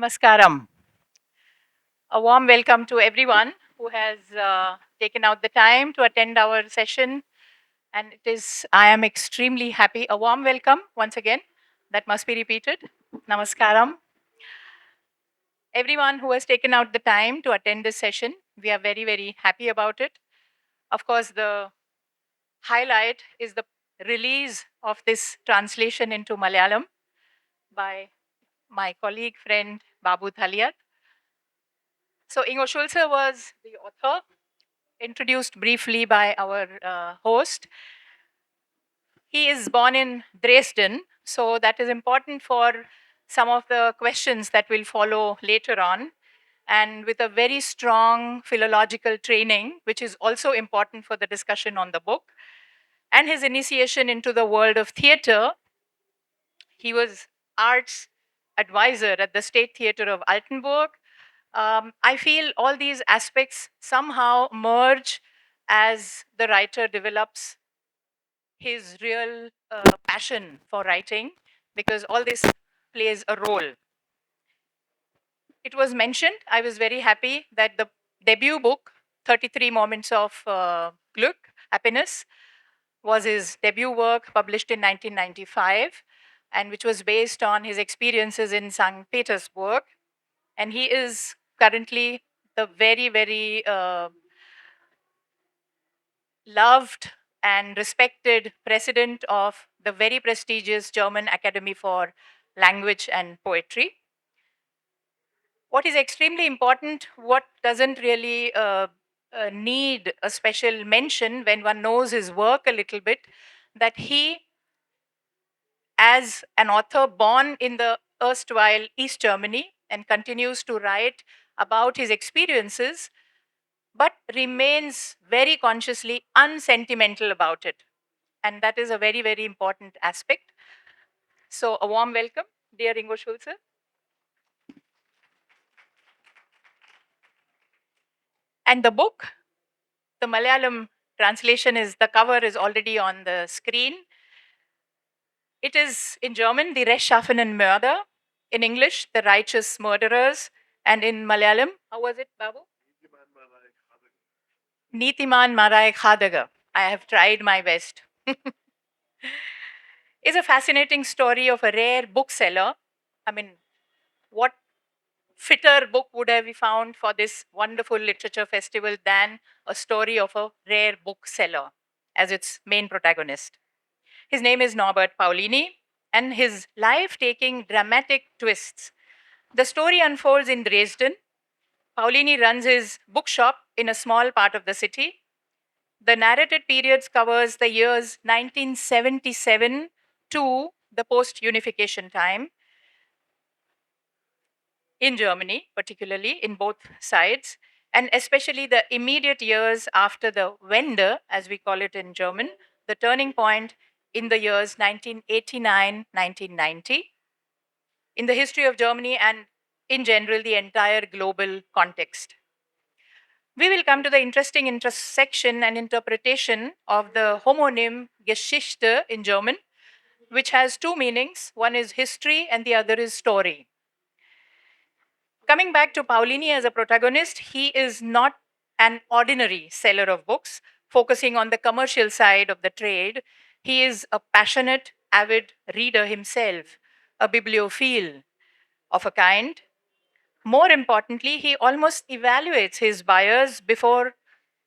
Namaskaram. A warm welcome to everyone who has taken out the time to attend our session. And I am extremely happy. A warm welcome once again. That must be repeated. Namaskaram. Everyone who has taken out the time to attend this session, we are very, very happy about it. Of course, the highlight is the release of this translation into Malayalam by my colleague, friend Babu Thaliath. So, Ingo Schulze was the author, introduced briefly by our host. He is born in Dresden, so that is important for some of the questions that will follow later on. And with a very strong philological training, which is also important for the discussion on the book, and his initiation into the world of theater. He was arts advisor at the State Theater of Altenburg. I feel all these aspects somehow merge as the writer develops his real passion for writing, because all this plays a role. It was mentioned, I was very happy that the debut book, 33 Moments of Glück, Happiness, was his debut work published in 1995, and which was based on his experiences in St. Petersburg. And he is currently the very, very loved and respected president of the very prestigious German Academy for Language and Poetry. What is extremely important, what doesn't really need a special mention when one knows his work a little bit, that he, as an author born in the erstwhile East Germany and continues to write about his experiences, but remains very consciously unsentimental about it. And that is a very, very important aspect. So, a warm welcome, dear Ingo Schulze. And the book, the Malayalam translation is, the cover is already on the screen. It is in German, Die rechtschaffenen Mörder. In English, The Righteous Murderers. And in Malayalam, how was it, Babu? Nitiman Marai Khadaga. I have tried my best. Is a fascinating story of a rare bookseller. I mean, what fitter book would have we found for this wonderful literature festival than a story of a rare bookseller as its main protagonist? His name is Norbert Paulini, and his life taking dramatic twists. The story unfolds in Dresden. Paulini runs his bookshop in a small part of the city. The narrated periods covers the years 1977 to the post-unification time in Germany, particularly in both sides, and especially the immediate years after the Wende, as we call it in German, the turning point in the years 1989, 1990, in the history of Germany and in general the entire global context. We will come to the interesting intersection and interpretation of the homonym Geschichte in German, which has two meanings. One is history and the other is story. Coming back to Paulini as a protagonist, he is not an ordinary seller of books, focusing on the commercial side of the trade. He is a passionate, avid reader himself, a bibliophile of a kind. More importantly, he almost evaluates his buyers before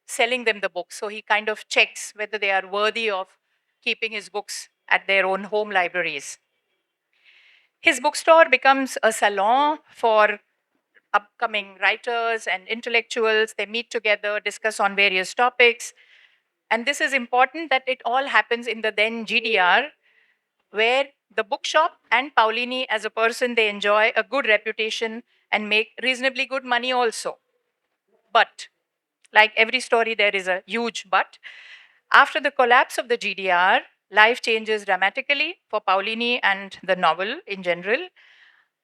selling them the books. So he kind of checks whether they are worthy of keeping his books at their own home libraries. His bookstore becomes a salon for upcoming writers and intellectuals. They meet together, discuss on various topics. And this is important that it all happens in the then GDR, where the bookshop and Paulini as a person, they enjoy a good reputation and make reasonably good money also. But like every story, there is a huge but. After the collapse of the GDR, life changes dramatically for Paulini and the novel in general.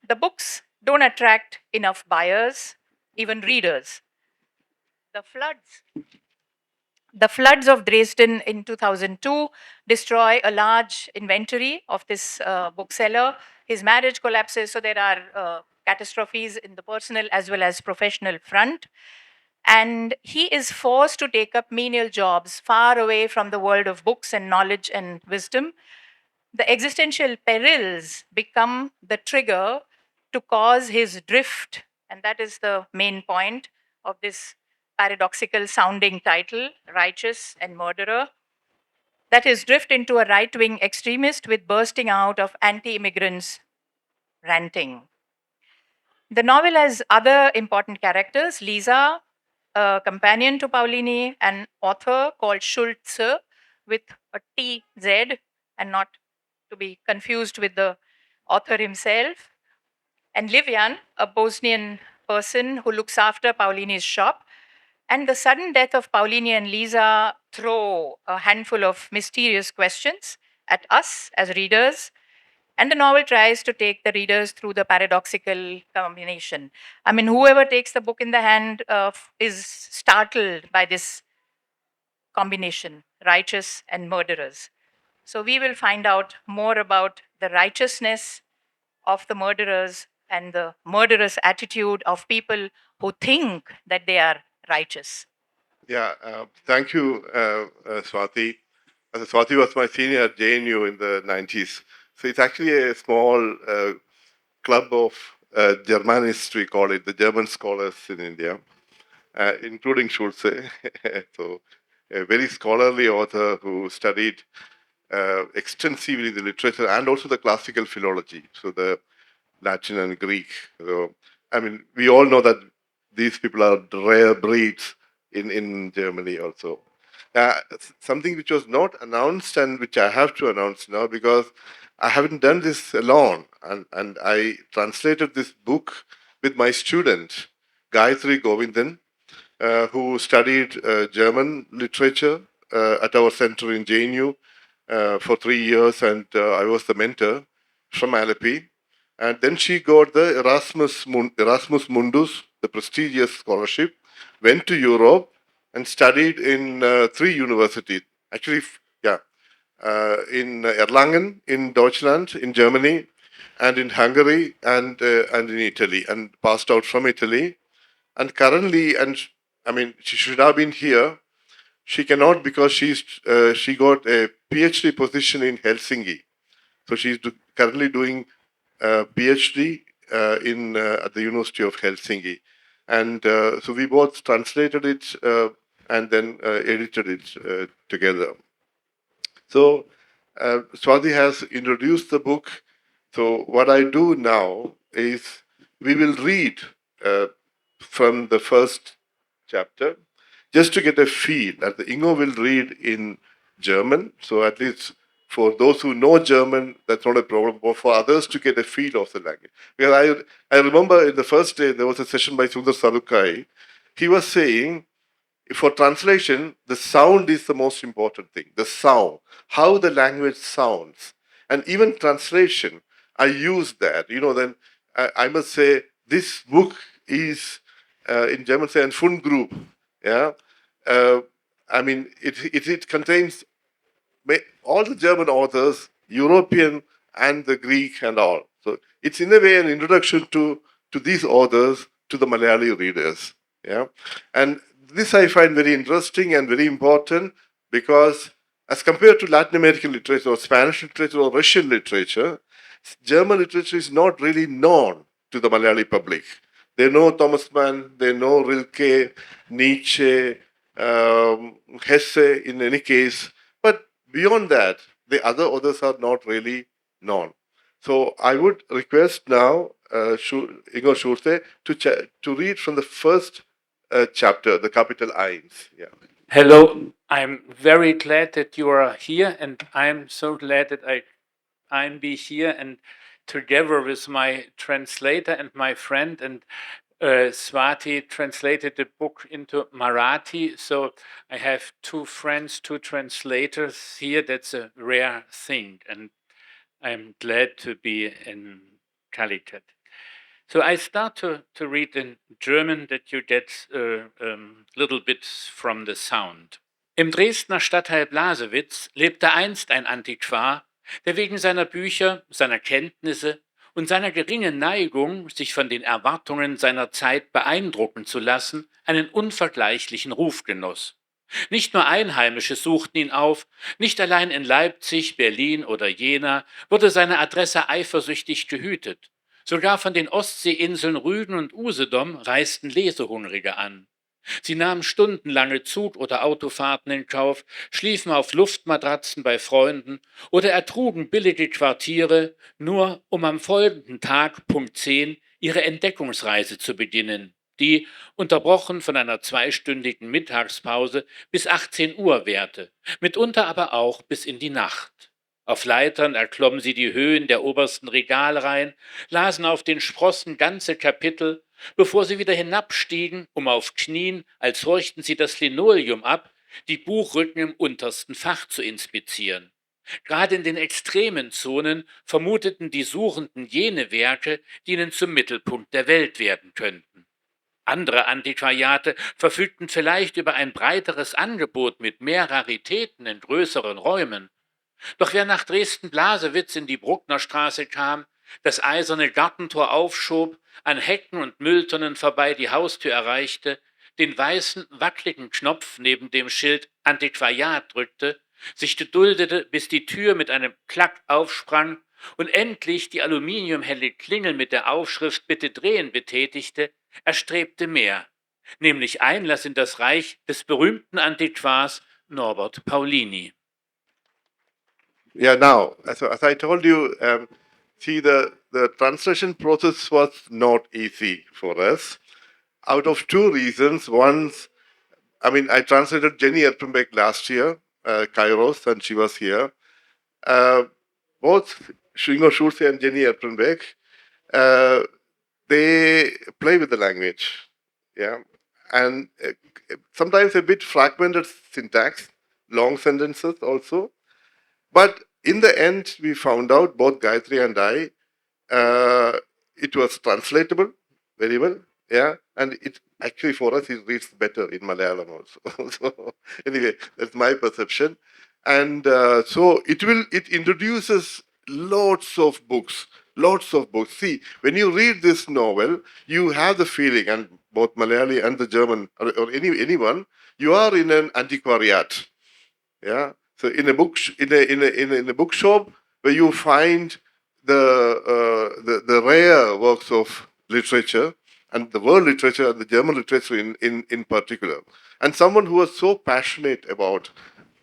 The books don't attract enough buyers, even readers. The floods. The floods of Dresden in 2002 destroy a large inventory of this bookseller. His marriage collapses, so there are catastrophes in the personal as well as professional front. And he is forced to take up menial jobs far away from the world of books and knowledge and wisdom. The existential perils become the trigger to cause his drift. And that is the main point of this paradoxical sounding title, Righteous and Murderer. That is, drift into a right wing extremist with bursting out of anti immigrants ranting. The novel has other important characters: Lisa, a companion to Paulini, an author called Schulze with a TZ and not to be confused with the author himself, and Livian, a Bosnian person who looks after Paulini's shop. And the sudden death of Paulini and Lisa throw a handful of mysterious questions at us as readers. And the novel tries to take the readers through the paradoxical combination. I mean, whoever takes the book in the hand is startled by this combination, righteous and murderers. So we will find out more about the righteousness of the murderers and the murderous attitude of people who think that they are righteous. Yeah, thank you, Swati. Swati was my senior at JNU in the 90s. So it's actually a small club of Germanists, we call it, the German scholars in India, including Schulze. So a very scholarly author who studied extensively the literature and also the classical philology, so the Latin and Greek. So, I mean, we all know that these people are rare breeds in Germany also. Something which was not announced and which I have to announce now because I haven't done this alone. And I translated this book with my student, Gayatri Govindan, who studied German literature at our center in JNU for 3 years, and I was the mentor from Alleppey. And then she got the Erasmus Mundus, the prestigious scholarship, went to Europe and studied in 3 universities. Actually, in Erlangen, in Deutschland, in Germany, and in Hungary, and in Italy, and passed out from Italy. And currently, and I mean, she should have been here. She cannot because she got a PhD position in Helsinki. So she's currently doing a PhD at the University of Helsinki. And so we both translated it and then edited it together. So Swati has introduced the book. So what I do now is we will read from the first chapter just to get a feel. That the Ingo will read in German, so at least for those who know German, that's not a problem. But for others to get a feel of the language, because I remember in the first day there was a session by Sundar Sarukai. He was saying, for translation, the sound is the most important thing. The sound, how the language sounds, and even translation. I use that. Then I must say this book is in German say ein Fundgrub. Yeah, I mean it contains all the German authors, European and the Greek and all. So it's in a way an introduction to these authors to the Malayali readers. Yeah, and this I find very interesting and very important because as compared to Latin American literature or Spanish literature or Russian literature, German literature is not really known to the Malayali public. They know Thomas Mann, they know Rilke, Nietzsche, Hesse in any case, but beyond that, the other authors are not really known. So I would request now Ingo Schulze to read from the first chapter, the capital Eins. Yeah. Hello, I'm very glad that you are here, and I'm so glad that I'm be here and together with my translator and my friend, and Swati translated the book into Marathi. So I have 2 friends, 2 translators here. That's a rare thing, and I'm glad to be in calicut. So I start to read in German that you get little bits from the sound. Im Dresdner Stadtteil Blasewitz lebte einst ein Antiquar, der wegen seiner Bücher, seiner Kenntnisse und seiner geringen Neigung, sich von den Erwartungen seiner Zeit beeindrucken zu lassen, einen unvergleichlichen Ruf genoss. Nicht nur Einheimische suchten ihn auf, nicht allein in Leipzig, Berlin oder Jena wurde seine Adresse eifersüchtig gehütet. Sogar von den Ostseeinseln Rügen und Usedom reisten Lesehungrige an. Sie nahmen stundenlange Zug- oder Autofahrten in Kauf, schliefen auf Luftmatratzen bei Freunden oder ertrugen billige Quartiere, nur um am folgenden Tag, Punkt 10, ihre Entdeckungsreise zu beginnen, die, unterbrochen von einer zweistündigen Mittagspause, bis 18 Uhr währte, mitunter aber auch bis in die Nacht. Auf Leitern erklommen sie die Höhen der obersten Regalreihen, lasen auf den Sprossen ganze Kapitel, bevor sie wieder hinabstiegen, um auf Knien, als horchten sie das Linoleum ab, die Buchrücken im untersten Fach zu inspizieren. Gerade in den extremen Zonen vermuteten die Suchenden jene Werke, die ihnen zum Mittelpunkt der Welt werden könnten. Andere Antiquariate verfügten vielleicht über ein breiteres Angebot mit mehr Raritäten in größeren Räumen. Doch wer nach Dresden-Blasewitz in die Brucknerstraße kam, das eiserne Gartentor aufschob, an Hecken und Mülltonnen vorbei die Haustür erreichte, den weißen, wackligen Knopf neben dem Schild Antiquariat drückte, sich geduldete, bis die Tür mit einem Klack aufsprang und endlich die aluminiumhelle Klingel mit der Aufschrift Bitte drehen betätigte, erstrebte mehr, nämlich Einlass in das Reich des berühmten Antiquars Norbert Paulini. Yeah, now, as I told you, see, the translation process was not easy for us. Out of two reasons. One, I translated Jenny Erpenbeck last year, Kairos, and she was here. Both Ingo Schulze and Jenny Erpenbeck, they play with the language, yeah, and sometimes a bit fragmented syntax, long sentences also. But in the end, we found out, both Gayatri and I, it was translatable very well, yeah, and it actually for us it reads better in Malayalam also. So anyway, that's my perception, and so it introduces lots of books. See, when you read this novel, you have the feeling, and both Malayali and the German or anyone, you are in an antiquariat, yeah. So in a bookshop where you find the rare works of literature and the world literature and the German literature in particular, and someone who was so passionate about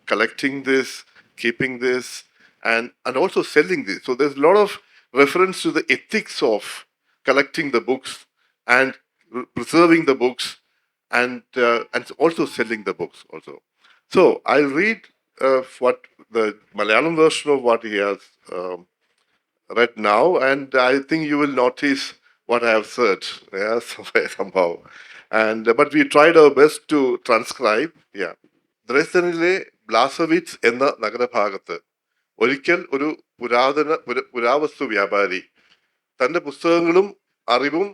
collecting this, keeping this, and also selling this. So there's a lot of reference to the ethics of collecting the books and preserving the books and also selling the books also. So I'll read what the Malayalam version of what he has read now, and I think you will notice what I have said, yeah, somehow. And but we tried our best to transcribe. Yeah. ദ്രെസ്ഡനിലെ ബ്ലാസവിറ്റ്സ് എന്ന നഗരഭാഗത്ത് ഒരിക്കൽ ഒരു പുരാവസ്തു വ്യാപാരി തന്റെ പുസ്തകങ്ങളും അറിവും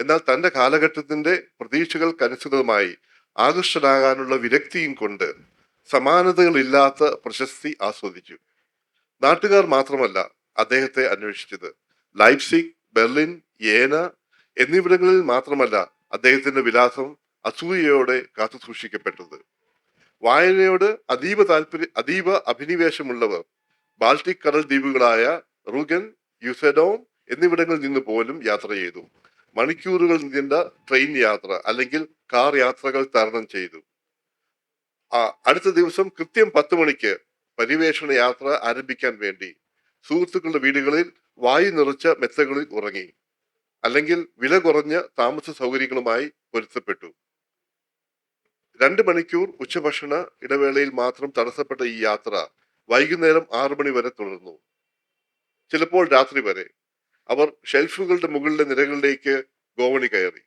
എന്നാൽ തന്റെ കാലഘട്ടത്തിന്റെ പ്രതീക്ഷകൾക്കനുസൃതമായി ആകർഷനാകാനുള്ള വിരക്തിയും കൊണ്ട് സമാനതകളില്ലാത്ത പ്രശസ്തി ആസ്വദിച്ചു. നാട്ടുകാർ മാത്രമല്ല അദ്ദേഹത്തെ അന്വേഷിച്ചത്. ലൈപ്സിഗ്, ബെർലിൻ, യേന എന്നിവിടങ്ങളിൽ മാത്രമല്ല അദ്ദേഹത്തിന്റെ വിലാസം അസൂയയോടെ കാത്തു സൂക്ഷിക്കപ്പെട്ടത്. വായനയോട് അതീവ അഭിനിവേശമുള്ളവർ ബാൾട്ടിക് കടൽ ദ്വീപുകളായ റുഗൻ, യുസെഡോം എന്നിവിടങ്ങളിൽ നിന്ന് പോലും യാത്ര ചെയ്തു. മണിക്കൂറുകൾ നീണ്ട ട്രെയിൻ യാത്ര അല്ലെങ്കിൽ കാർ യാത്രകൾ തരണം ചെയ്തു. അടുത്ത ദിവസം കൃത്യം 10 മണിക്ക് പരിവേഷണ യാത്ര ആരംഭിക്കാൻ വേണ്ടി സുഹൃത്തുക്കളുടെ വീടുകളിൽ വായു നിറച്ച മെത്തകളിൽ ഉറങ്ങി, അല്ലെങ്കിൽ വില കുറഞ്ഞ താമസ സൗകര്യങ്ങളുമായി പൊരുത്തപ്പെട്ടു. 2 മണിക്കൂർ ഉച്ചഭക്ഷണ ഇടവേളയിൽ മാത്രം തടസ്സപ്പെട്ട ഈ യാത്ര വൈകുന്നേരം 6 മണി വരെ തുടർന്നു, ചിലപ്പോൾ രാത്രി വരെ. അവർ ഷെൽഫുകളുടെ മുകളിലെ നിരകളിലേക്ക് ഗോവണി കയറി,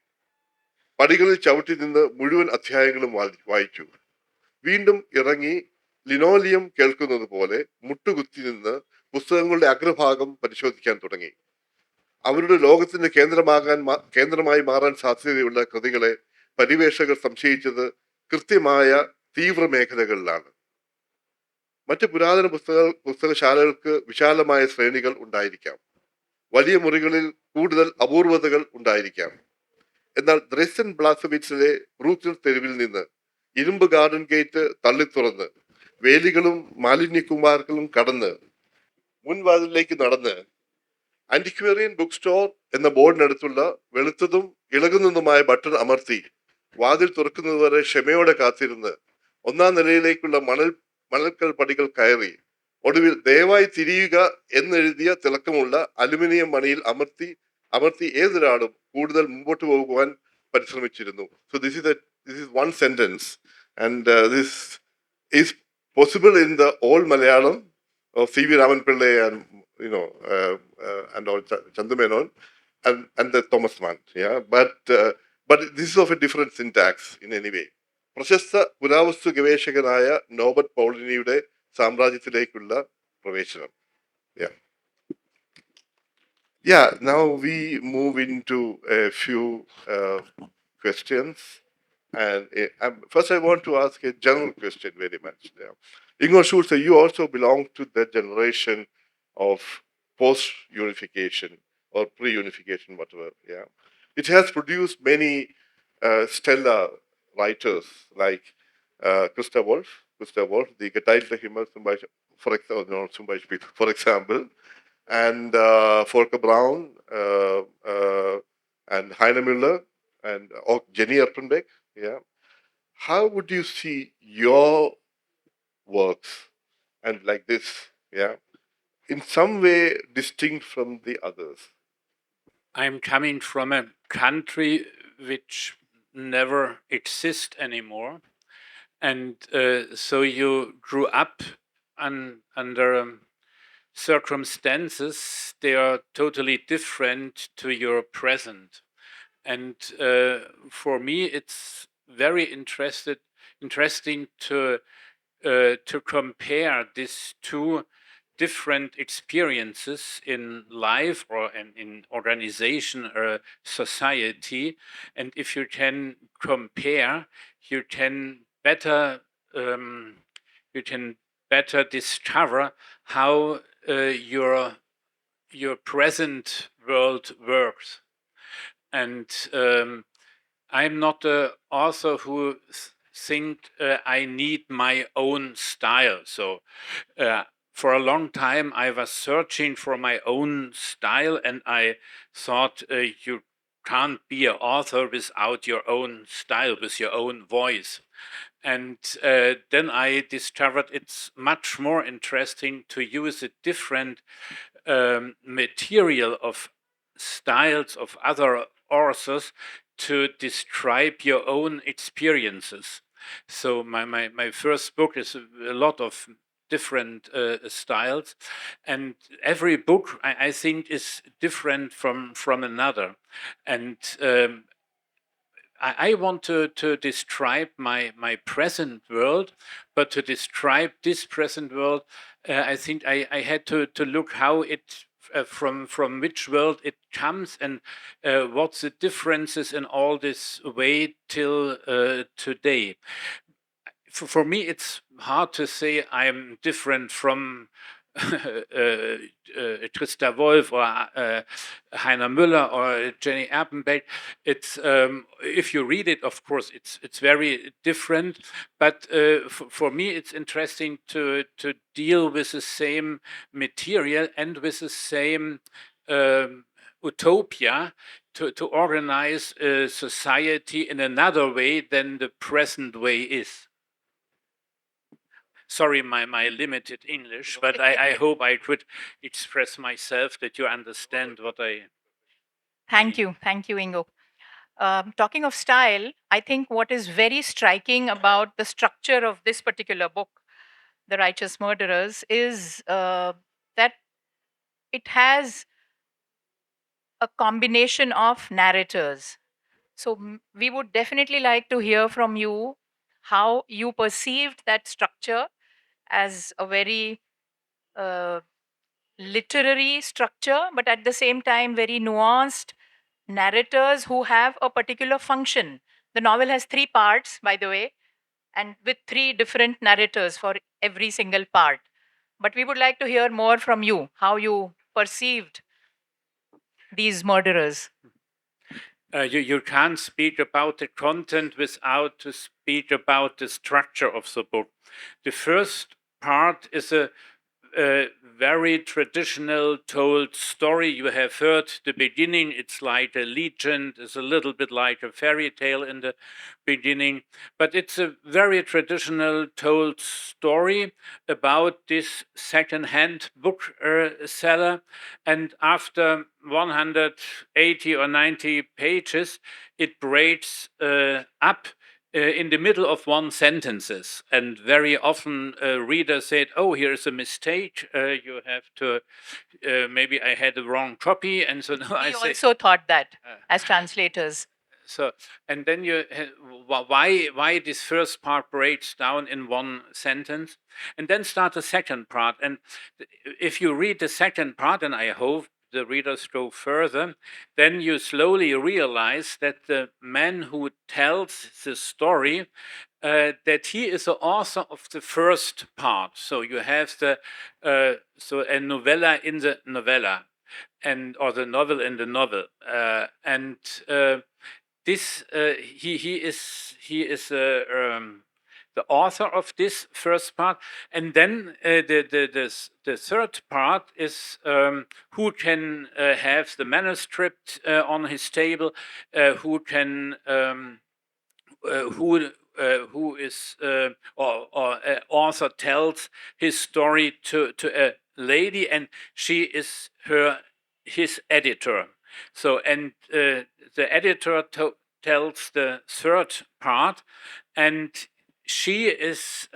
പടികളിൽ ചവിട്ടി നിന്ന് മുഴുവൻ അധ്യായങ്ങളും വായിച്ചു. വീണ്ടും ഇറങ്ങി ലിനോലിയം കേൾക്കുന്നത് പോലെ മുട്ടുകുത്തി നിന്ന് പുസ്തകങ്ങളുടെ അഗ്രഭാഗം പരിശോധിക്കാൻ തുടങ്ങി. അവരുടെ ലോകത്തിന്റെ കേന്ദ്രമായി മാറാൻ സാധ്യതയുള്ള കൃതികളെ പരിവേഷകർ സംശയിച്ചത് കൃത്യമായ തീവ്ര മേഖലകളിലാണ്. മറ്റ് പുരാതന പുസ്തകശാലകൾക്ക് വിശാലമായ ശ്രേണികൾ ഉണ്ടായിരിക്കാം. വലിയ മുറികളിൽ കൂടുതൽ അപൂർവതകൾ ഉണ്ടായിരിക്കാം. എന്നാൽ ദ്രെസൻ ബ്ലാസവിറ്റ്സിലെ ബ്രൂക്കൽ തെരുവിൽ നിന്ന് ഇരുമ്പ് ഗാർഡൻ ഗേറ്റ് തള്ളിത്തുറന്ന് വേലികളും മാലിന്യകുമാർകളും കടന്ന് മുൻവാതിലിലേക്ക് നടന്ന് ആന്റിക്വേറിയൻ ബുക്ക് സ്റ്റോർ എന്ന ബോർഡിനടുത്തുള്ള വെളുത്തതും ഇളകുന്നതുമായ ബട്ടൺ അമർത്തി വാതിൽ തുറക്കുന്നതുവരെ ക്ഷമയോടെ കാത്തിരുന്ന് ഒന്നാം നിലയിലേക്കുള്ള മണൽക്കൽ പടികൾ കയറി ഒടുവിൽ ദയവായി തിരിയുക എന്നെഴുതിയ തിളക്കമുള്ള അലുമിനിയം മണിയിൽ അമർത്തി ഏതൊരാളും കൂടുതൽ മുമ്പോട്ട് പോകുവാൻ പരിശ്രമിച്ചിരുന്നു. So this is one sentence, and this is possible in the old Malayalam of C.V. Raman Pillai and and all Chandu Menon and the Thomas Mann. Yeah, but this is of a different syntax in any way. പ്രശസ്ത പുരാവസ്തു ഗവേഷകനായ Norbert പൗളിനിയുടെ സാമ്രാജ്യത്തിലേക്കുള്ള പ്രവേശനം. Yeah, now we move into a few questions. And first, I want to ask a general question very much. Yeah. Ingo Schulze, you also belong to the generation of post-unification or pre-unification, whatever. Yeah, it has produced many stellar writers like Christa Wolf, the geteilte Himmel, for example, and Volker Braun, and Heine Müller, and Jenny Erpenbeck. Yeah, how would you see your works and like this? Yeah, in some way distinct from the others. I'm coming from a country which never exists anymore, and so you grew up under circumstances they are totally different to your present, and for me it's very interesting to compare these two different experiences in life or in organization or society, and if you can compare, you can better discover how your present world works. And I'm not an author who think I need my own style. So for a long time I was searching for my own style, and I thought you can't be an author without your own style, with your own voice. And then I discovered it's much more interesting to use a different material of styles of other authors to describe your own experiences. So my first book is a lot of different styles, and every book I think is different from another. And I want to describe my present world, but to describe this present world, I think I had to look how it from which world it comes, and what's the differences in all this way till today. For me, it's hard to say I'm different from Christa Wolf or Heiner Müller or Jenny Erpenbeck. It's if you read it, of course, it's very different. But for me, it's interesting to deal with the same material and with the same utopia to organize a society in another way than the present way is. Sorry, my limited English, but I hope I could express myself that you understand what I... Thank you, Ingo. Talking of style, I think what is very striking about the structure of this particular book, The Righteous Murderers, is that it has a combination of narrators. So we would definitely like to hear from you how you perceived that structure as a very literary structure, but at the same time very nuanced narrators who have a particular function. The novel has 3 parts, by the way, and with 3 different narrators for every single part. But we would like to hear more from you, how you perceived these murderers? You can't speak about the content without to speak about the structure of the book. The first part is a very traditional told story. You have heard the beginning. It's like a legend. It's a little bit like a fairy tale in the beginning, but it's a very traditional told story about this second-hand book seller. And after 180 or 90 pages, it breaks up in the middle of one sentences, and very often readers said, "Oh, here is a mistake. You have to maybe I had the wrong copy," and so now I We say. also thought that as translators. So, and then you why this first part breaks down in one sentence, and then start the second part. And if you read the second part, and I hope the readers go further, then you slowly realize that the man who tells the story, that he is the author of the first part. So you have the so a novella in the novella, and or the novel in the novel, and this he is the author of this first part, and then the third part is who can have the manuscript on his table, who can who is or author tells his story to a lady, and she is his editor. So, and the editor tells the third part, and she is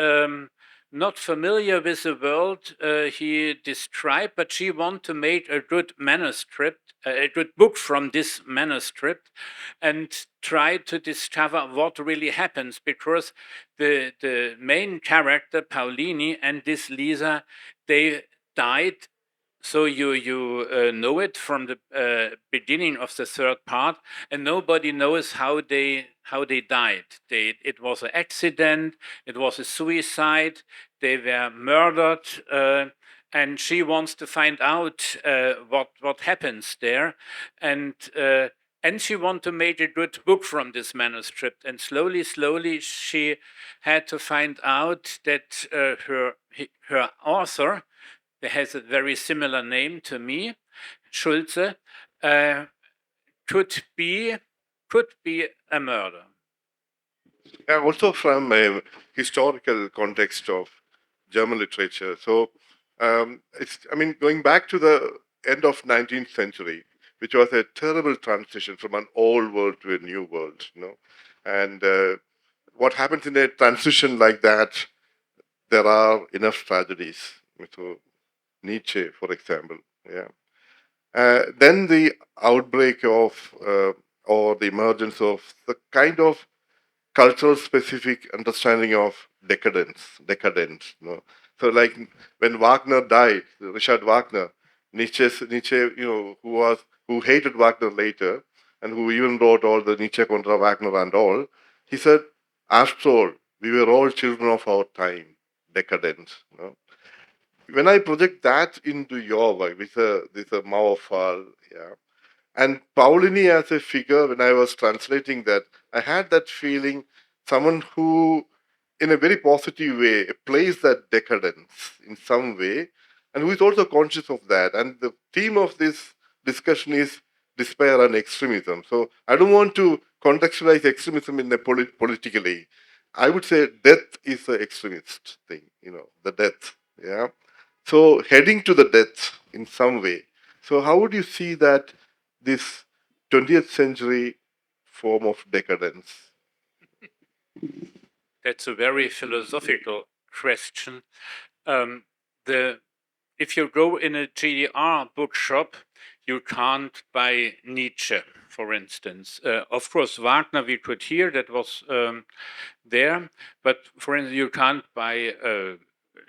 not familiar with the world he described, but she wants to make a good manuscript, a good book from this manuscript, and try to discover what really happens, because the main character, Paulini, and this Lisa, they died. So you know it from the beginning of the third part, and nobody knows how they died. It was an accident. It was a suicide. They were murdered, and she wants to find out what happens there, and she wants to make a good book from this manuscript. And slowly, she had to find out that her author, that has a very similar name to me, Schulze, could be a murder. Also from a historical context of German literature. So going back to the end of 19th century, which was a terrible transition from an old world to a new world, and what happens in a transition like that, there are enough tragedies. So Nietzsche, for example, then the outbreak of or the emergence of the kind of cultural specific understanding of decadence. So like when Wagner died, Richard Wagner, Nietzsche, who hated Wagner later, and who even wrote all the Nietzsche contra Wagner and all, he said, after all, we were all children of our time, decadence. When I project that into your work, with a Mauerfall, and Paulini as a figure, when I was translating that, I had that feeling, someone who, in a very positive way, plays that decadence in some way, and who is also conscious of that. And the theme of this discussion is despair and extremism. So I don't want to contextualize extremism in a politically. I would say death is the extremist thing, the death. So heading to the death in some way. So how would you see that this 20th century form of decadence? That's a very philosophical question. If you go in a GDR bookshop, you can't buy Nietzsche, for instance. Of course, Wagner we could hear, that was there, but for instance, you can't buy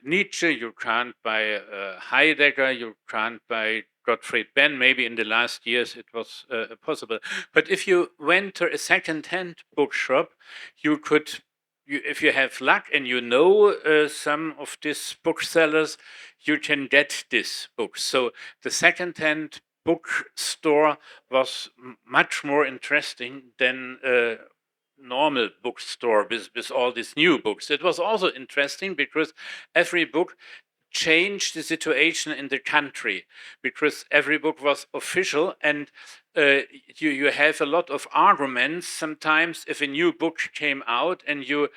Nietzsche, you can't buy Heidegger, you can't buy Gottfried Benn. Maybe in the last years it was possible. But if you went to a second-hand bookshop, you could, if you have luck and you know some of these booksellers, you can get this book. So the second-hand bookstore was much more interesting than a normal bookstore with all these new books. It was also interesting because every book changed the situation in the country, because every book was official, and you have a lot of arguments sometimes if a new book came out, and you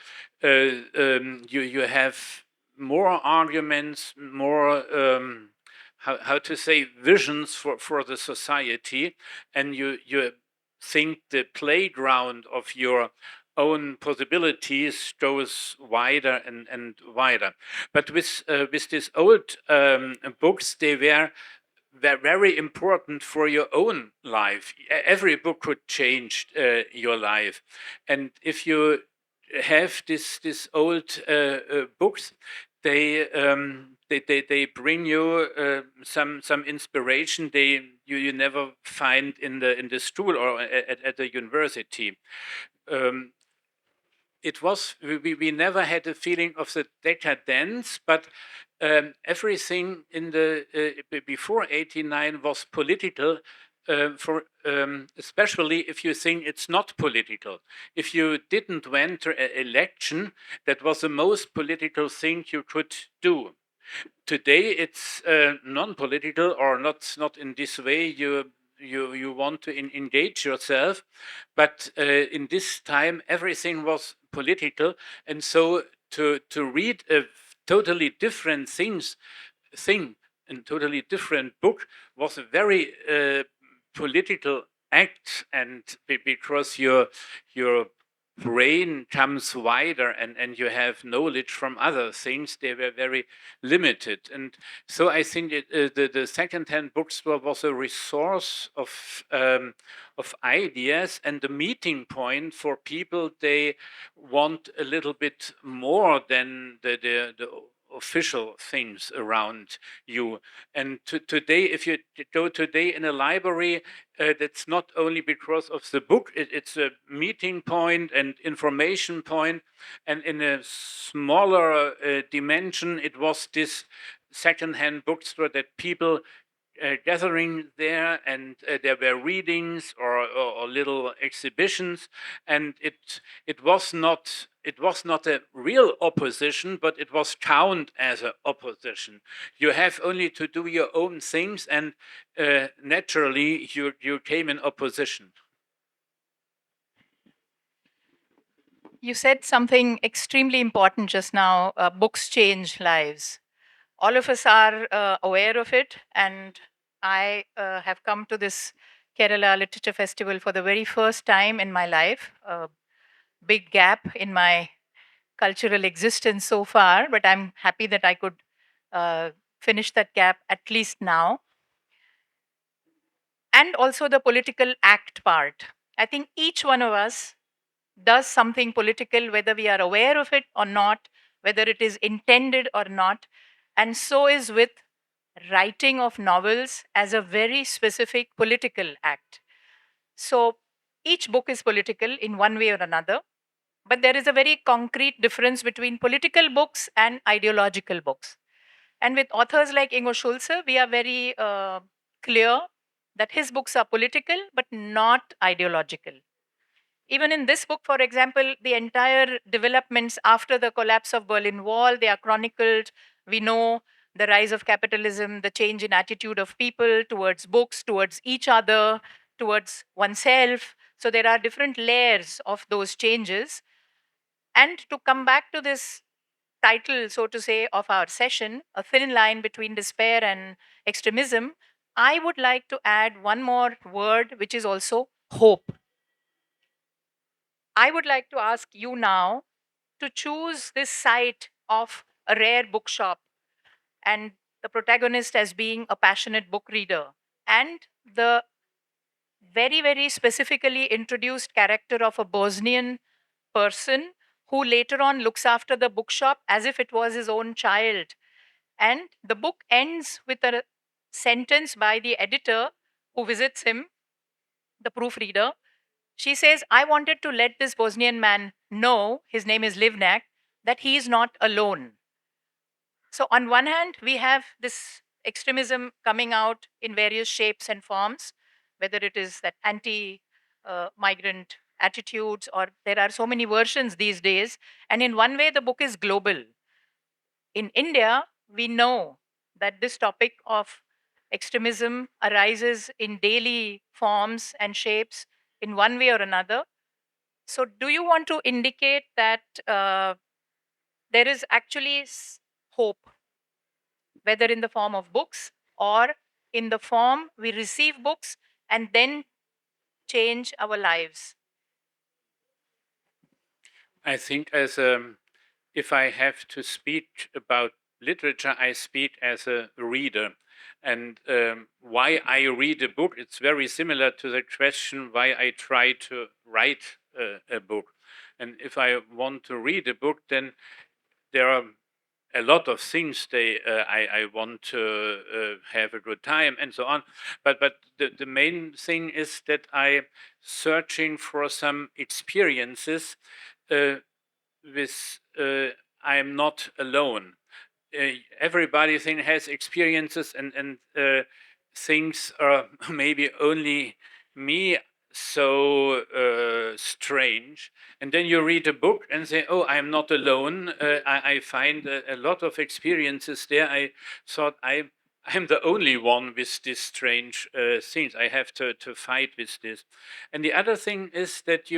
have more arguments, more how to say, visions for the society, and you think the playground of your own possibilities goes wider and wider. But with these old books, they were very important for your own life. Every book could change your life, and if you have this old books, they bring you some inspiration you never find in the school or at the university. It was we never had a feeling of the decadence, but everything in the before 89 was political. For especially if you think it's not political. If you didn't enter an election, that was the most political thing you could do. Today it's non-political, or not in this way you want to engage yourself, but in this time everything was political, and so to read a totally different thing and totally different book was a very political act, and because your brain comes wider and you have knowledge from other things, they were very limited. And so I think the second-hand bookstore was a resource of ideas and a meeting point for people. They want a little bit more than the official things around you. And today, if you go today in a library, that's not only because of the book, it's a meeting point and information point. And in a smaller dimension, it was this second-hand bookstore that people gathering there, and there were readings or little exhibitions, and it was not a real opposition, but it was counted as an opposition. You have only to do your own things, and naturally you came in opposition. You said something extremely important just now. Books change lives. All of us are aware of it, and I have come to this Kerala Literature Festival for the very first time in my life. A big gap in my cultural existence so far, but I'm happy that I could finish that gap at least now. And also the political act part. I think each one of us does something political, whether we are aware of it or not, whether it is intended or not. And so is with writing of novels as a very specific political act. So each book is political in one way or another, but there is a very concrete difference between political books and ideological books. And with authors like Ingo Schulze, we are very clear that his books are political but not ideological. Even in this book, for example, the entire developments after the collapse of Berlin Wall, they are chronicled. We know the rise of capitalism, the change in attitude of people towards books, towards each other, towards oneself. So there are different layers of those changes. And to come back to this title, so to say, of our session, A Thin Line Between Despair and Extremism, I would like to add one more word, which is also hope. I would like to ask you now to choose this site of a rare bookshop and the protagonist as being a passionate book reader, and the very, very specifically introduced character of a Bosnian person who later on looks after the bookshop as if it was his own child. And the book ends with a sentence by the editor who visits him, the proofreader. She says, I wanted to let this Bosnian man know, his name is Livnak, that he is not alone. So, on one hand, we have this extremism coming out in various shapes and forms, whether it is that anti-migrant attitudes, or there are so many versions these days. And in one way, the book is global. In India, we know that this topic of extremism arises in daily forms and shapes in one way or another. So, do you want to indicate that there is actually hope, whether in the form of books or in the form we receive books and then change our lives? I think if I have to speak about literature, I speak as a reader. And why I read a book, it's very similar to the question why I try to write a book. And if I want to read a book, then there are a lot of things I want to have a good time and so on. But the main thing is that I'm searching for some experiences with I'm not alone. Everybody has experiences and things are maybe only me so strange. And then you read a book and say, oh, I'm not alone. I find a lot of experiences there. I thought I'm the only one with these strange things. I have to fight with this. And the other thing is that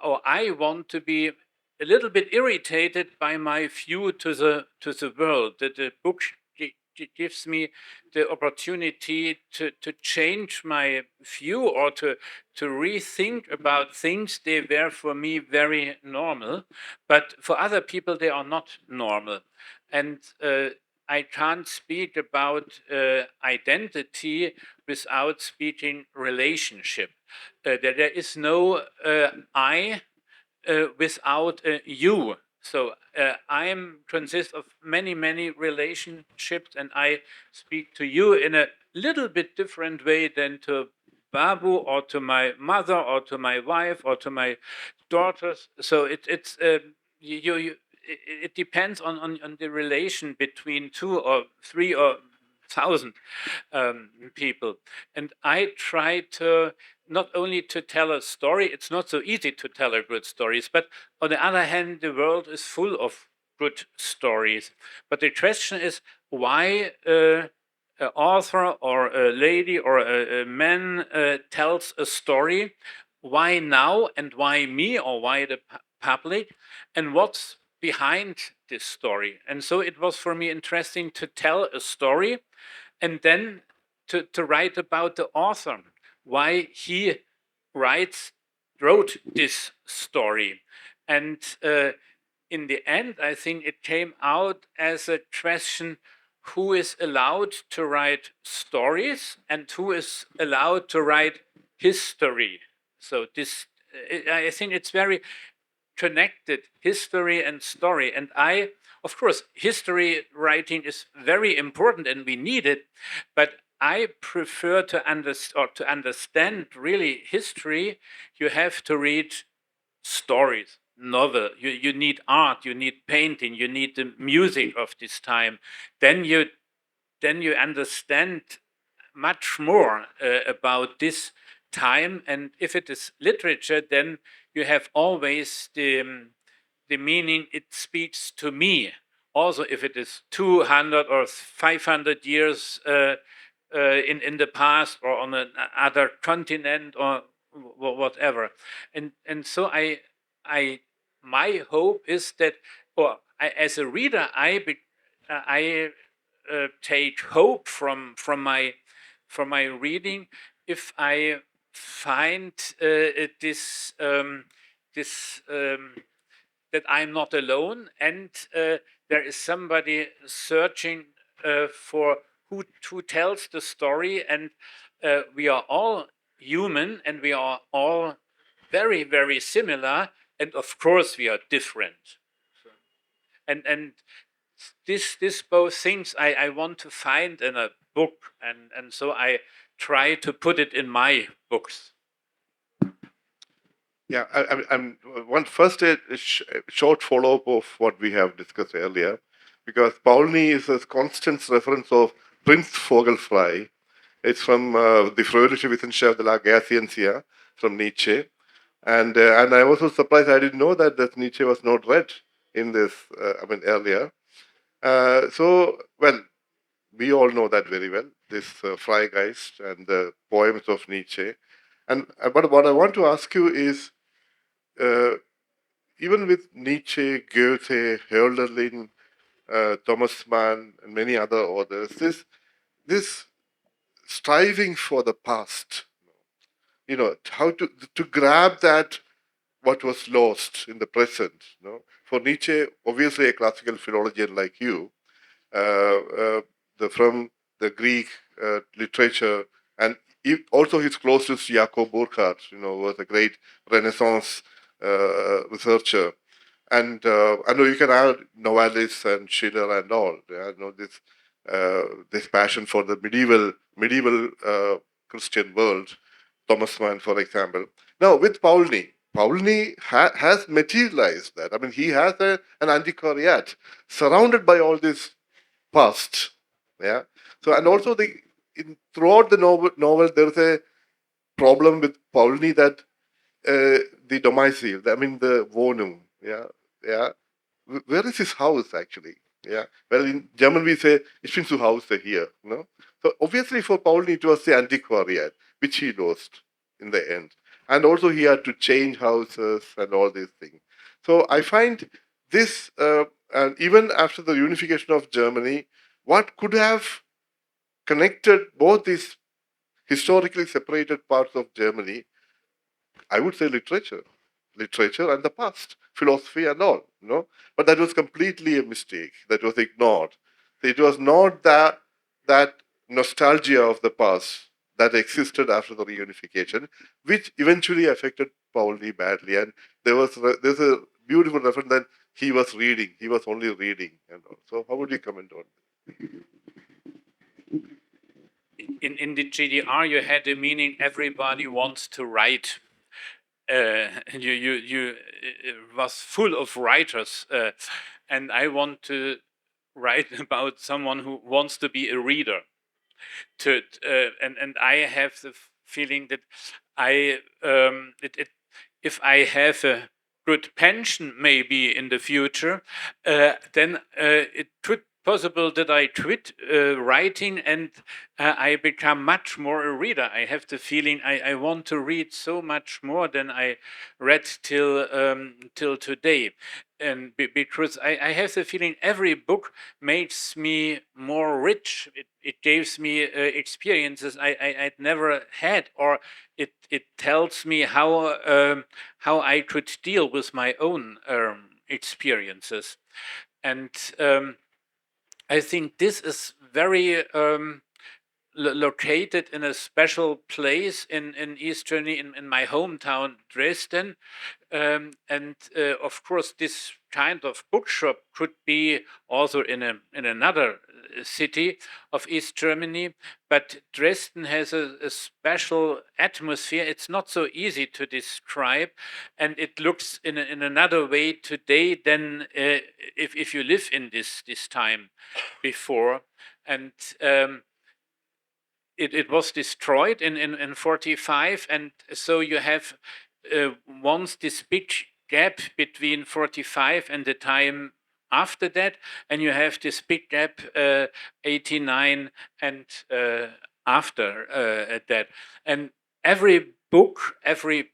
I want to be a little bit irritated by my view to the world. That the book gives me the opportunity to change my view or to rethink about things they were for me very normal, but for other people they are not normal. And I can't speak about identity without speaking relationship. There is no I without you. So I consist of many relationships, and I speak to you in a little bit different way than to Babu or to my mother or to my wife or to my daughters. So it depends on the relation between 2 or 3 or 1,000 people. And I try to not only to tell a story, it's not so easy to tell a good stories, but on the other hand, the world is full of good stories. But the question is why an author or a lady or a man tells a story, why now and why me or why the public, and what's behind this story. And so it was for me interesting to tell a story and then to write about the author, why he wrote this story. And in the end, I think it came out as a question: who is allowed to write stories and who is allowed to write history? So this, I think it's very connected, history and story. And of course, history writing is very important and we need it, but I prefer to understand really history. You have to read stories, novel. You need art, you need painting, you need the music of this time. Then you understand much more about this time. And if it is literature, then you have always the meaning it speaks to me. Also, if it is 200 or 500 years in the past or on another continent or whatever. And so my hope is that, as a reader, I take hope from my reading if I find this that I'm not alone, and there is somebody searching for who tells the story, and we are all human, and we are all very similar, and of course we are different. And this both things I want to find in a book, and so I try to put it in my books. Yeah, I'm first a short follow-up of what we have discussed earlier, because Paulini is a constant reference of Prinz Vogelfrei. It's from Die fröhliche Wissenschaft de la Gerscientia from Nietzsche. And I was so surprised, I didn't know that Nietzsche was not read in this, earlier. Well, we all know that very well, this Freigeist and the poems of Nietzsche. But what I want to ask you is, even with Nietzsche, Goethe, Hölderlin, Thomas Mann, and many other authors, this striving for the past, how to grab that what was lost in the present. For Nietzsche, obviously a classical philologian like you, from the Greek literature, and also his closest Jakob Burckhardt, was a great Renaissance researcher. And I know you can add Novalis and Schiller and all. Yeah, this passion for the medieval Christian world, Thomas Mann, for example. Now with Paulny has materialized that. I mean, he has an antiquariat surrounded by all this past. Yeah. So, and also throughout the novel, there's a problem with Paulny that the domicile, the Wohnung. Yeah. Yeah. Where is his house actually? Yeah. Well, in German we say, ich bin zu Hause here. So obviously for Paulny it was the antiquariat, which he lost in the end. And also he had to change houses and all these things. So I find this, and even after the unification of Germany, what could have connected both these historically separated parts of Germany? I would say literature and the past, philosophy and all, But that was completely a mistake. That was ignored. It was not that nostalgia of the past that existed after the reunification, which eventually affected Pauli badly. And there's a beautiful reference that he was reading. He was only reading. And all. So how would you comment on it? In the GDR, you had the meaning everybody wants to write. You was full of writers, and I want to write about someone who wants to be a reader. And I have the feeling that if I have a good pension maybe in the future, then it could possible that I quit writing and I become much more a reader. I have the feeling I want to read so much more than I read till today. And because I have the feeling every book makes me more rich. It gives me experiences I'd never had, or it tells me how I could deal with my own experiences. And I think this is very located in a special place in East Germany, in my hometown, Dresden. And of course, this kind of bookshop could be also in another city of East Germany, but Dresden has a special atmosphere. It's not so easy to describe, and it looks in another way today than if you live in this time before. And it was destroyed in 45, and so you have once this big gap between 45 and the time after that, and you have this big gap 89 and after that, and every book, every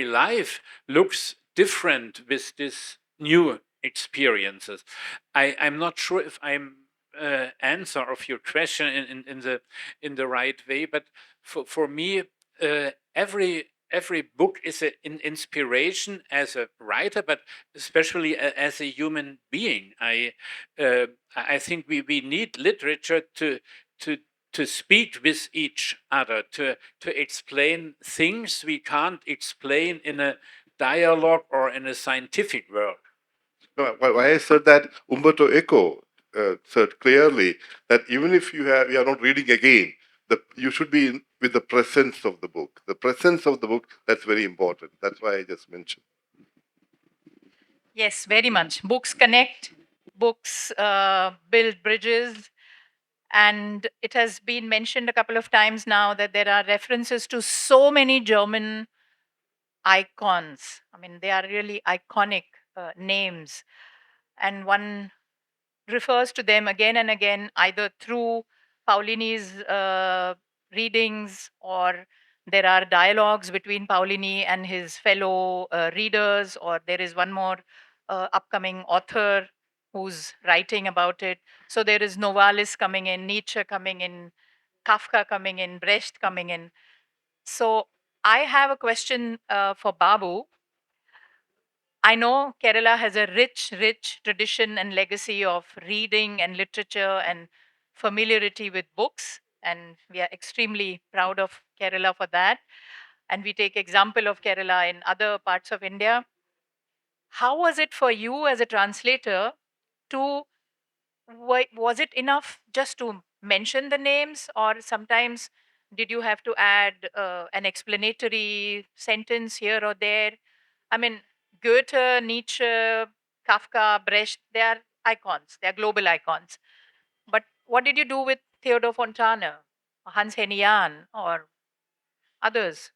life looks different with this new experiences. I'm not sure if I'm answer of your question in the right way, but for me, every book is an inspiration as a writer, but especially as a human being. I think we need literature to speak with each other, to explain things we can't explain in a dialogue or in a scientific world. No, why I said that, Umberto Eco said clearly that even if you are not reading again, you should be with the presence of the book. The presence of the book, that's very important. That's why I just mentioned. Yes, very much. Books connect, books build bridges. And it has been mentioned a couple of times now that there are references to so many German icons. I mean, they are really iconic names. And one refers to them again and again, either through Paulini's readings, or there are dialogues between Paulini and his fellow readers, or there is one more upcoming author who's writing about it. So there is Novalis coming in, Nietzsche coming in, Kafka coming in, Brecht coming in. So I have a question for Babu. I know Kerala has a rich, rich tradition and legacy of reading and literature and familiarity with books. And we are extremely proud of Kerala for that. And we take example of Kerala in other parts of India. How was it for you as a translator to, was it enough just to mention the names, or sometimes did you have to add an explanatory sentence here or there? I mean, Goethe, Nietzsche, Kafka, Brecht, they are icons, they are global icons. But what did you do with Theodor Fontane, Hans Henny Jahnn, or others?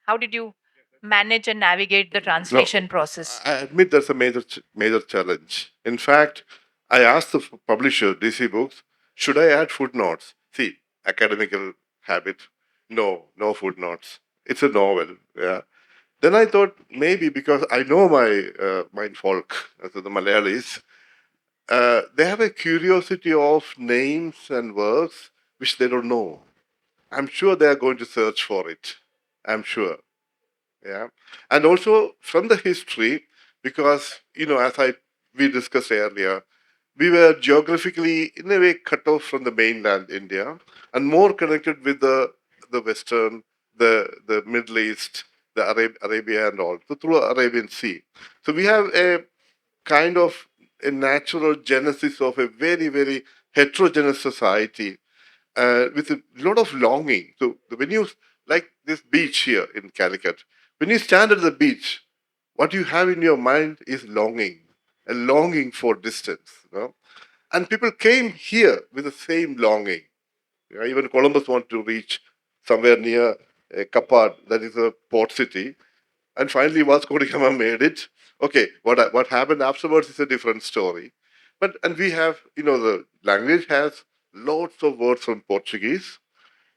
How did you manage and navigate the No, translation process? I admit that's a major challenge. In fact, I asked the publisher, DC Books, should I add footnotes? See, academical habit. No, no footnotes. It's a novel. Yeah. Then I thought maybe because I know my folk, so the Malayalis, they have a curiosity of names and words which they don't know. I'm sure they are going to search for it. I'm sure. Yeah. And also from the history, because, as we discussed earlier, we were geographically, in a way, cut off from the mainland India and more connected with the Western, the Middle East, the Arabia and all, so through Arabian Sea. So we have a kind of a natural genesis of a very, very heterogeneous society with a lot of longing. So when you, like this beach here in Calicut, when you stand at the beach, what you have in your mind is longing, a longing for distance. And people came here with the same longing. Even Columbus wanted to reach somewhere near Kapad, that is a port city, and finally Vasco da Gama made it. Okay, what happened afterwards is a different story. But and we have, the language has lots of words from Portuguese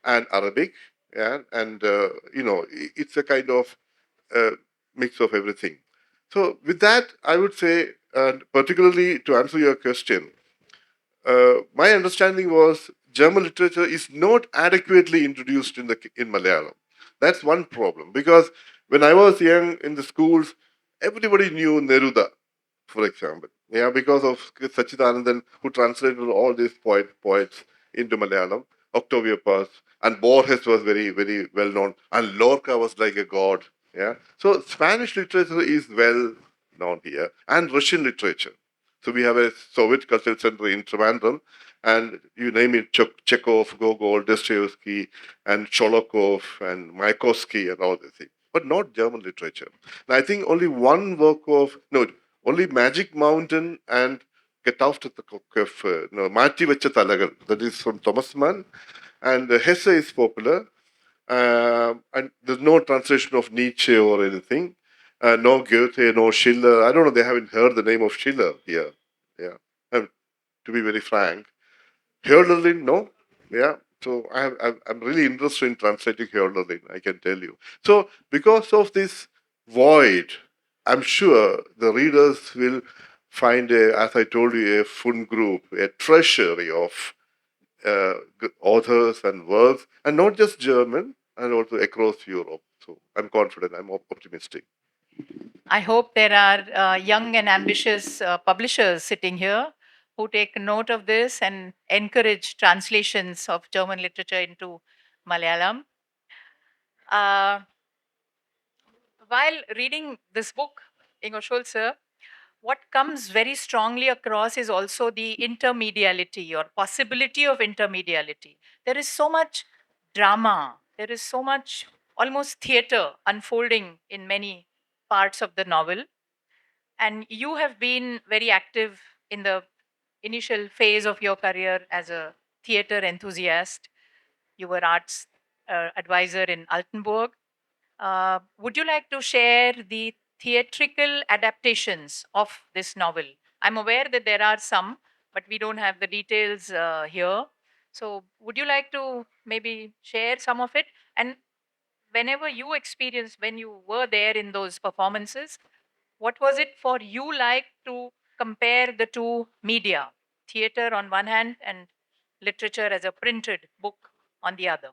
and Arabic, yeah, and it's a kind of uh, mix of everything. So with that, I would say, and particularly to answer your question, my understanding was German literature is not adequately introduced in Malayalam. That's one problem because when I was young in the schools, everybody knew Neruda, for example. Yeah, because of Sachidanandan, who translated all these poets into Malayalam, Octavio Paz, and Borges was very, very well known, and Lorca was like a god. Yeah, so Spanish literature is well known here, and Russian literature. So we have a Soviet Cultural Center in Trivandrum, and you name it, Chekhov, Gogol, Dostoevsky, and Sholokov, and Mayakovsky, and all these things, but not German literature. And I think only one work of, no, only Magic Mountain and Getauft at the Köpfe, no, Mati Vecha Talagal, that is from Thomas Mann, and Hesse is popular, and there's no translation of Nietzsche or anything. No Goethe, no Schiller. I don't know, they haven't heard the name of Schiller here. Yeah. To be very frank. Hölderlin, no? Yeah. So I'm really interested in translating Hölderlin, I can tell you. So because of this void, I'm sure the readers will find, as I told you, a fun group, a treasury of authors and works, and not just German, and also across Europe. So I'm confident, I'm optimistic. I hope there are young and ambitious publishers sitting here who take note of this and encourage translations of German literature into Malayalam. Uh, while reading this book, Ingo Schulze, what comes very strongly across is also the intermediality or possibility of intermediality. There is so much drama, there is so much almost theater unfolding in many parts of the novel. And you have been very active in the initial phase of your career as a theater enthusiast. You were arts advisor in Altenburg. Would you like to share the theatrical adaptations of this novel? I'm aware that there are some, but we don't have the details here. So, would you like to maybe share some of it? And whenever you experienced, when you were there in those performances, what was it for you like to compare the two media, theater on one hand and literature as a printed book on the other?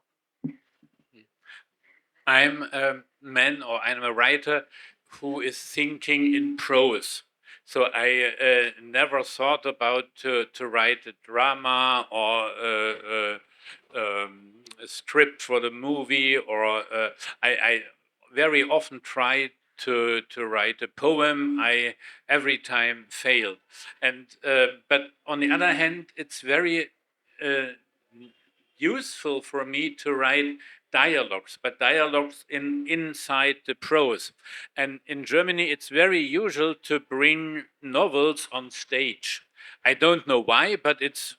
I'm a man, or I'm a writer who is thinking in prose. So I never thought about to write a drama or a script for the movie, or I very often try to write a poem. I every time failed, and but on the other hand, it's very useful for me to write dialogues, but dialogues inside the prose. And in Germany, it's very usual to bring novels on stage. I don't know why, but it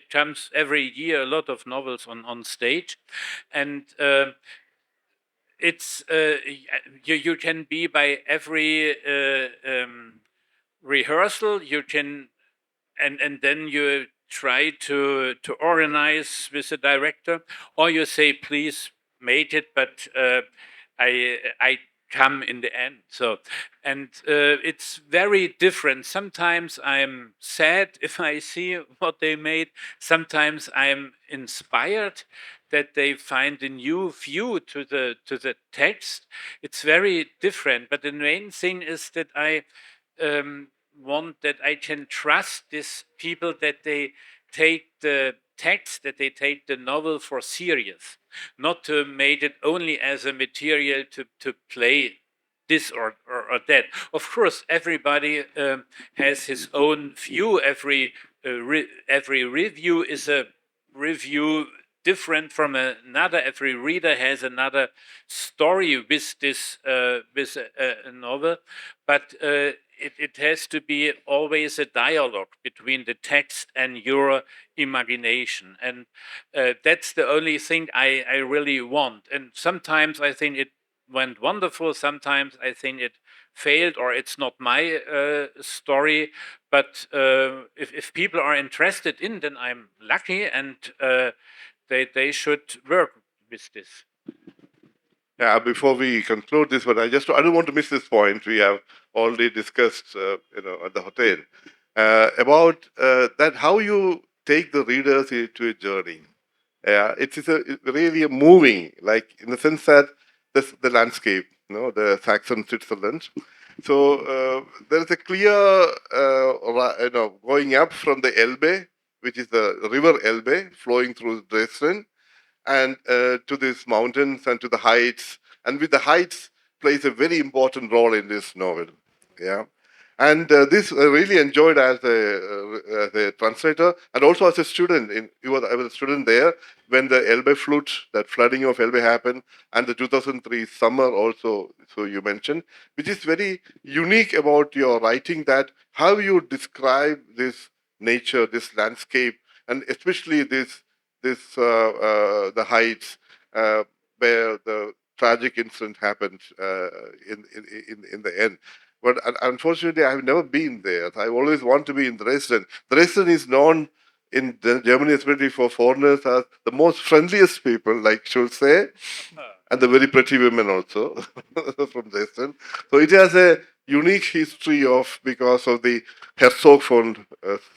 comes every year, a lot of novels on stage. And it's you can be by every rehearsal, you can, and then you try to organize with the director, or you say, please make it, but I come in the end. So, and it's very different. Sometimes I'm sad if I see what they made. Sometimes I'm inspired that they find a new view to the text. It's very different. But the main thing is that I want that I can trust these people, that they take the text, that they take the novel for serious, not to make it only as a material to play this or that. Of course, everybody has his own view. Every review is a review different from another. Every reader has another story with this with a novel, but it has to be always a dialogue between the text and your imagination, and that's the only thing I really want. And sometimes I think it went wonderful. Sometimes I think it failed, or it's not my story. But if people are interested in, then I'm lucky, and they should work with this. Yeah, before we conclude this, but I don't want to miss this point. We have already discussed, at the hotel about that how you take the readers into a journey. Yeah, it's really a moving, like in the sense that the landscape, the Saxon Switzerland. So there is a clear, going up from the Elbe, which is the river Elbe flowing through Dresden, and to these mountains and to the heights. And with the heights plays a very important role in this novel. Yeah. And this I really enjoyed as a translator and also as a student. I was a student there when the Elbe flood, that flooding of Elbe happened, and the 2003 summer also, so you mentioned, which is very unique about your writing, that how you describe this nature, this landscape, and especially the heights where the tragic incident happened in the end. But unfortunately, I've never been there. I always want to be in Dresden. Dresden is known in Germany, especially for foreigners, as the most friendliest people, like Schulze, and the very pretty women also from Dresden. So it has a unique history because of the Herzog von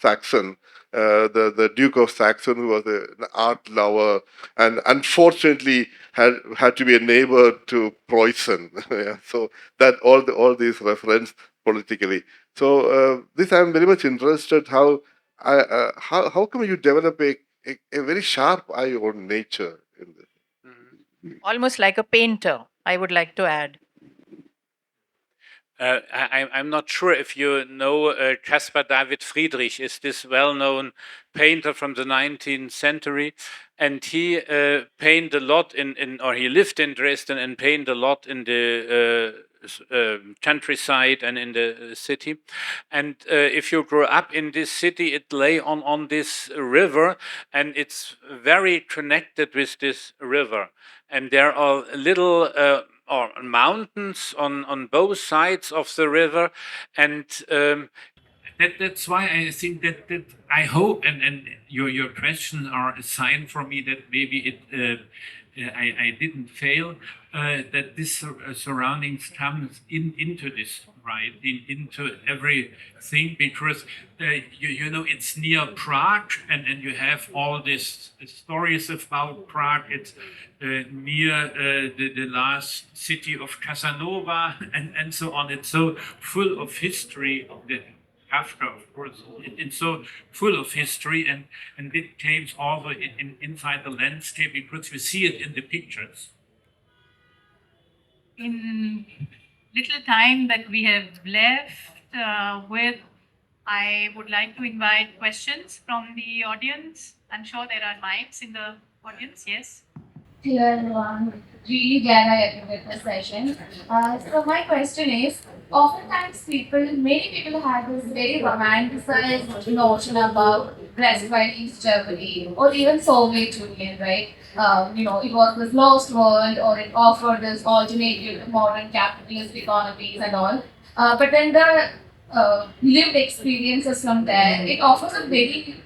Saxon, the Duke of Saxon, who was an art lover, and unfortunately had to be a neighbor to Preußen. Yeah, so that all these reference politically. So this I'm very much interested how come you develop a very sharp eye on nature in this? Almost like a painter, I would like to add. I'm not sure if you know Caspar David Friedrich, is this well-known painter from the 19th century, and he painted a lot or he lived in Dresden and painted a lot in the countryside and in the city. And if you grow up in this city, it lay on this river, and it's very connected with this river. And there are little or mountains on both sides of the river, and that's why I think that I hope, and your questions are a sign for me that maybe I didn't fail, that this surroundings comes into this, right, into everything, because you know, it's near Prague, and you have all these stories about Prague. It's near the last city of Casanova, and so on. It's so full of history. Kafka, of course, it's so full of history, and it came all inside the landscape, because we see it in the pictures. In little time that we have left I would like to invite questions from the audience. I'm sure there are mics in the audience. Yes. Hello everyone, really glad I attended the session. So my question is, oftentimes many people have this very romanticized notion about West East Germany or even Soviet Union, right? It was this lost world, or it offered this alternative modern capitalist economies and all. But then the lived experiences from there, it offers a very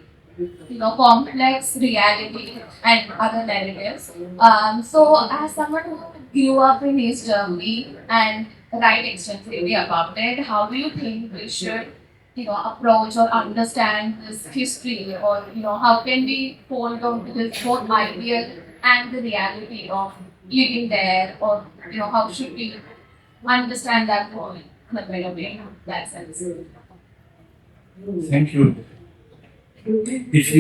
complex reality and other narratives. So, as someone who grew up in East Germany and write extensively about it, how do you think we should, approach or understand this history, or how can we hold on to this both ideal and the reality of living there, or how should we understand that point in a better way? That sense. Thank you. If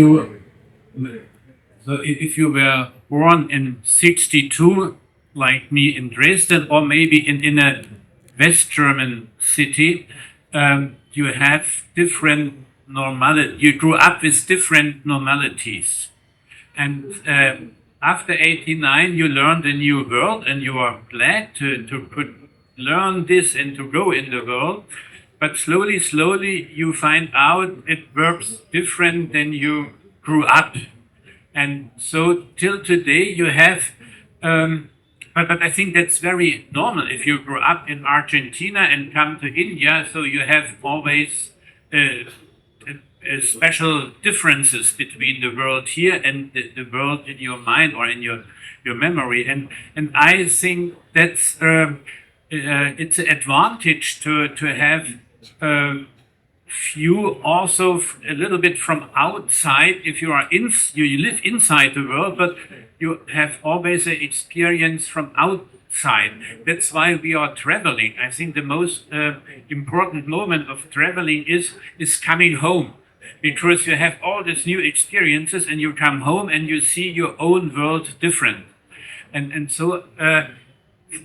you were born in 62, like me in Dresden, or maybe in a West German city, you have different normality. You grew up with different normalities, and after 89, you learned a new world, and you are glad to learn this and to go in the world. But slowly, you find out it works different than you grew up. And so till today, you have, but I think that's very normal. If you grew up in Argentina and come to India, so you have always special differences between the world here and the world in your mind or in your memory. And I think that's, it's an advantage to have view also a little bit from outside. If you are you live inside the world, but you have always an experience from outside. That's why we are traveling. I think the most important moment of traveling is coming home, because you have all these new experiences, and you come home and you see your own world different. And so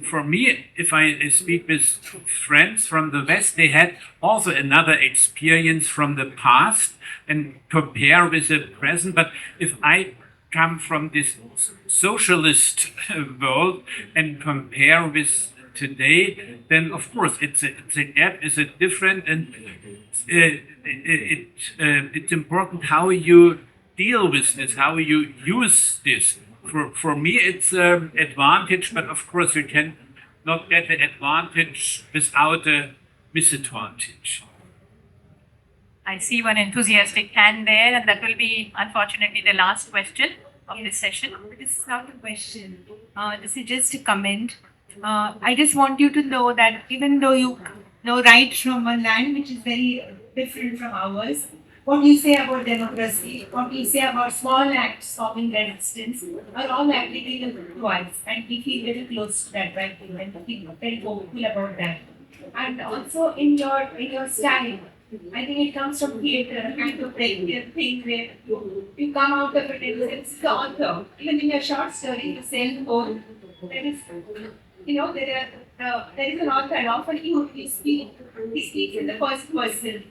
for me, if I speak with friends from the West, they had also another experience from the past and compare with the present. But if I come from this socialist world and compare with today, then of course it's a gap, it's a different, and it's important how you deal with this, how you use this. For me, it's an advantage, but of course you can not get the advantage without a disadvantage. I see one enthusiastic hand there, and that will be, unfortunately, the last question of this session. This is not a question. This is just a comment. I just want you to know that even though you write from a land which is very different from ours, what you say about democracy, what you say about small acts of resistance are all applicable to us, and we feel very close to that, right? And we feel very hopeful about that. And also in your style, I think it comes from theatre, kind of the thing where you come out of it and it's the author. Even in your short story, you say the whole, there is an author, and often he speaks in the first person.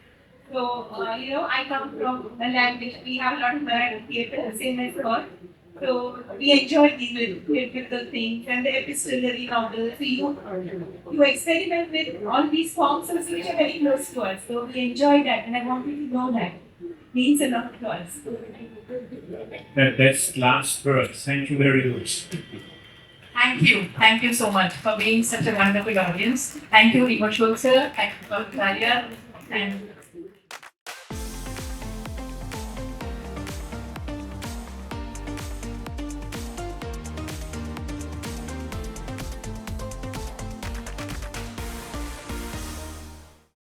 So, I come from a language, we have a lot of Marathi theatre, same as her. So we enjoy these little things and the epistolary novels. So you experiment with all these forms also which are very close to us. So we enjoy that, and I want you to know that means a lot to us. That's last words. Thank you very much. Thank you. Thank you so much for being such a wonderful audience. Thank you, Ingo Schulze. Thank you, Babu Thaliath. And